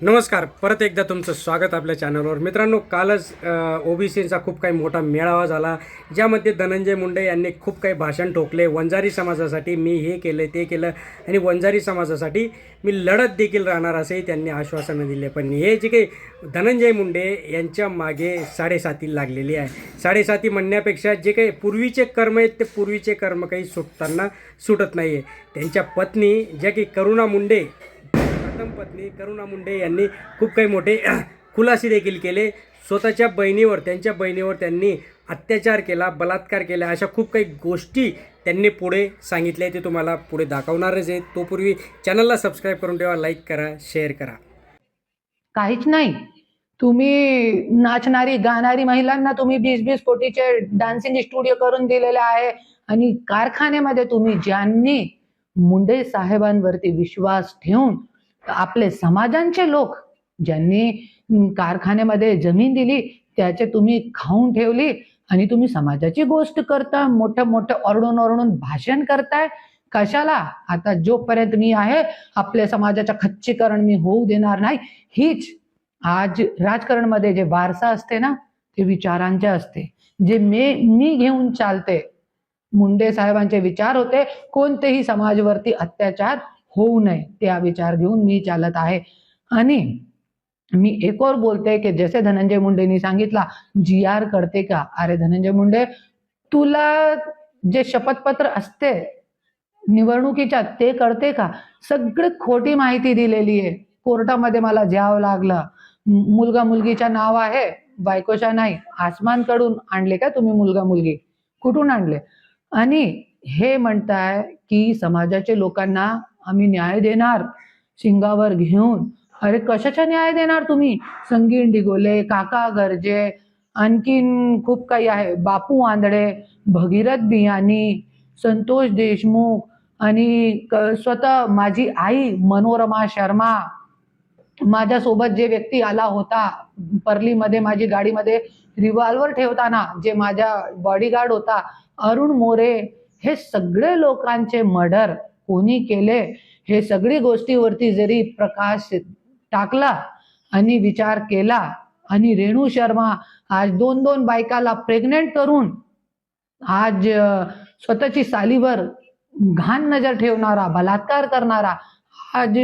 नमस्कार, परत एकदा तुमचं स्वागत आपल्या चॅनलवर. मित्रांनो, कालच ओबीसीचा खूप काही मोठा मेळावा झाला, ज्यामध्ये धनंजय मुंडे यांनी खूप काही भाषण ठोकले. वंजारी समाजासाठी मी हे केलं ते केलं आणि वंजारी समाजासाठी मी लढत देखील राहणार असेही त्यांनी आश्वासनं दिले. पण हे जे काही धनंजय मुंडे यांच्या मागे साडेसाती लागलेली आहे. साडेसाती म्हणण्यापेक्षा जे काही पूर्वीचे कर्म आहेत ते पूर्वीचे कर्म काही सुटत नाही आहे. त्यांच्या पत्नी ज्या की करुणा मुंडे, पत्नी करुणा मुंडे यांनी खूप काही मोठे खुलासे देखील केले. स्वतःच्या बहिणीवर, त्यांच्या बहिणीवर त्यांनी अत्याचार केला, बलात्कार केला, अशा खूप काही गोष्टी त्यांनी पुढे सांगितल्या. ते तुम्हाला पुढे दाखवणारच आहे. तोपूर्वी चॅनलला सबस्क्राईब करून ठेवा, लाईक करा, शेअर करा. काहीच नाही. तुम्ही नाचणारी गाणारी महिलांना तुम्ही 20-20 कोटीचे डान्सिंग स्टुडिओ करून दिलेले आहे आणि कारखान्यामध्ये तुम्ही ज्यांनी मुंडे साहेबांवरती विश्वास ठेवून आपले समाजांचे लोक ज्यांनी कारखान्यामध्ये जमीन दिली त्याचे तुम्ही खाऊन ठेवली आणि तुम्ही समाजाची गोष्ट करता, मोठं मोठं ओरडून भाषण करताय. कशाला? आता जोपर्यंत मी आहे आपल्या समाजाच्या खच्चीकरण मी होऊ देणार नाही. हीच आज राजकारणमध्ये जे वारसा असते ना ते विचारांचे असते, जे मी घेऊन चालते. मुंडे साहेबांचे विचार होते कोणतेही समाजावरती अत्याचार होऊ नये, त्या विचार घेऊन मी चालत आहे. आणि मी एक और बोलते की जैसे धनंजय मुंडेंनी सांगितला GR करते का? अरे धनंजय मुंडे, तुला जे शपथपत्र असते निवडणुकीच्या ते करते का? सगळी खोटी माहिती दिलेली आहे. कोर्टामध्ये मला जावं लागलं. मुलगा मुलगीच्या नाव आहे, बायकोच्या नाही. आसमानकडून आणले का तुम्ही मुलगा मुलगी? कुठून आणले? आणि हे म्हणताय की समाजाच्या लोकांना आम्ही न्याय देणार शिंगावर घेऊन. अरे कशाचा न्याय देणार तुम्ही? संगीन डिगोले, काका गर्जे, आणखीन खूप काही आहे, बापू आंधळे, भगीरथ बियाणी, संतोष देशमुख आणि स्वतः माझी आई मनोरमा शर्मा, माझ्यासोबत जे व्यक्ती आला होता परलीमध्ये माझी गाडीमध्ये रिव्हॉल्वर ठेवताना, जे माझा बॉडीगार्ड होता अरुण मोरे, हे सगळे लोकांचे मर्डर कोणी केले हे सगळी गोष्टीवरती जरी प्रकाश टाकला आणि विचार केला आणि रेणू शर्मा आज 2-2 बायकाला प्रेग्नेंट करून आज स्वतःची सालीवर घाण नजर ठेवणारा, बलात्कार करणारा आज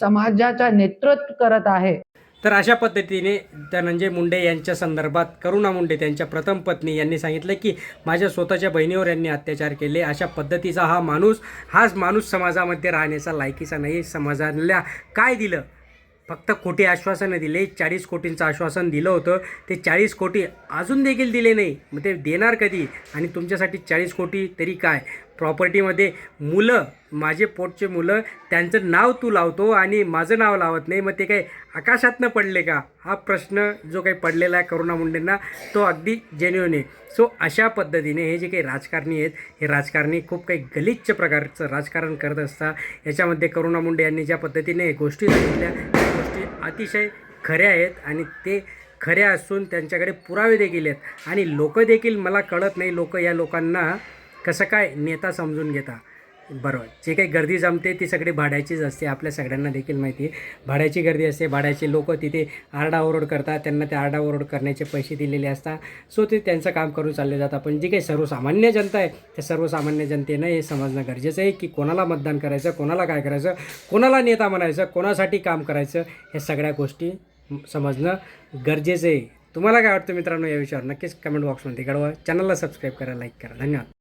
समाजाचा नेतृत्व करत आहे. तर अशा पद्धतीने धनंजय मुंडे यांच्या संदर्भात करुणा मुंडे, त्यांच्या प्रथम पत्नी, यांनी सांगितलं की माझ्या स्वतःच्या बहिणीवर यांनी अत्याचार केले. अशा पद्धतीचा हाच माणूस समाजामध्ये राहण्याचा लायकीचा नाही. समाजाला काय दिलं? फक्त खोटी आश्वासनं दिले. 40 कोटींचं आश्वासन दिलं होतं, ते 40 कोटी अजून देखील दिले नाही. मग ते देणार कधी? आणि तुमच्यासाठी 40 कोटी तरी काय? प्रॉपर्टीमध्ये मुलं, माझे पोटचे मुलं, त्यांचं नाव तू लावतो आणि माझं नाव लावत नाही. मग ते काही आकाशातनं पडले का? हा प्रश्न जो काही पडलेला आहे करुणा मुंडेंना, तो अगदी जेन्युइन आहे. सो अशा पद्धतीने हे जे काही राजकारणी आहेत, हे राजकारणी खूप काही गलिच्छ प्रकारचं राजकारण करत असतात. याच्यामध्ये करुणा मुंडे यांनी ज्या पद्धतीने गोष्टी सांगितल्या, त्या गोष्टी अतिशय खऱ्या आहेत आणि ते खऱ्या असून त्यांच्याकडे पुरावे देखील आहेत. आणि लोक देखील, मला कळत नाही लोक या लोकांना कसं काय नेता समजून घेता. बरोबर, जे काही गर्दी जमते ती सगळी भाड्याचीच असते. आपल्या सगळ्यांना देखील माहिती आहे, भाड्याची गर्दी असते. भाड्याचे लोक तिथे आरडाओरड करतात, त्यांना त्या आरडाओरड करण्याचे पैसे दिलेले असतात. सो ते त्यांचं काम करून चालले जातात. पण जी काही सर्वसामान्य जनता आहे, त्या सर्वसामान्य जनतेनं हे समजणं गरजेचं आहे की कोणाला मतदान करायचं, कोणाला काय करायचं, कोणाला नेता म्हणायचं, कोणासाठी काम करायचं, ह्या सगळ्या गोष्टी समजणं गरजेचं आहे. तुम्हाला काय वाटतं मित्रांनो या विषयावर? नक्कीच कमेंट बॉक्समध्ये कळवा. चॅनलला सबस्क्राईब करा, लाईक करा. धन्यवाद.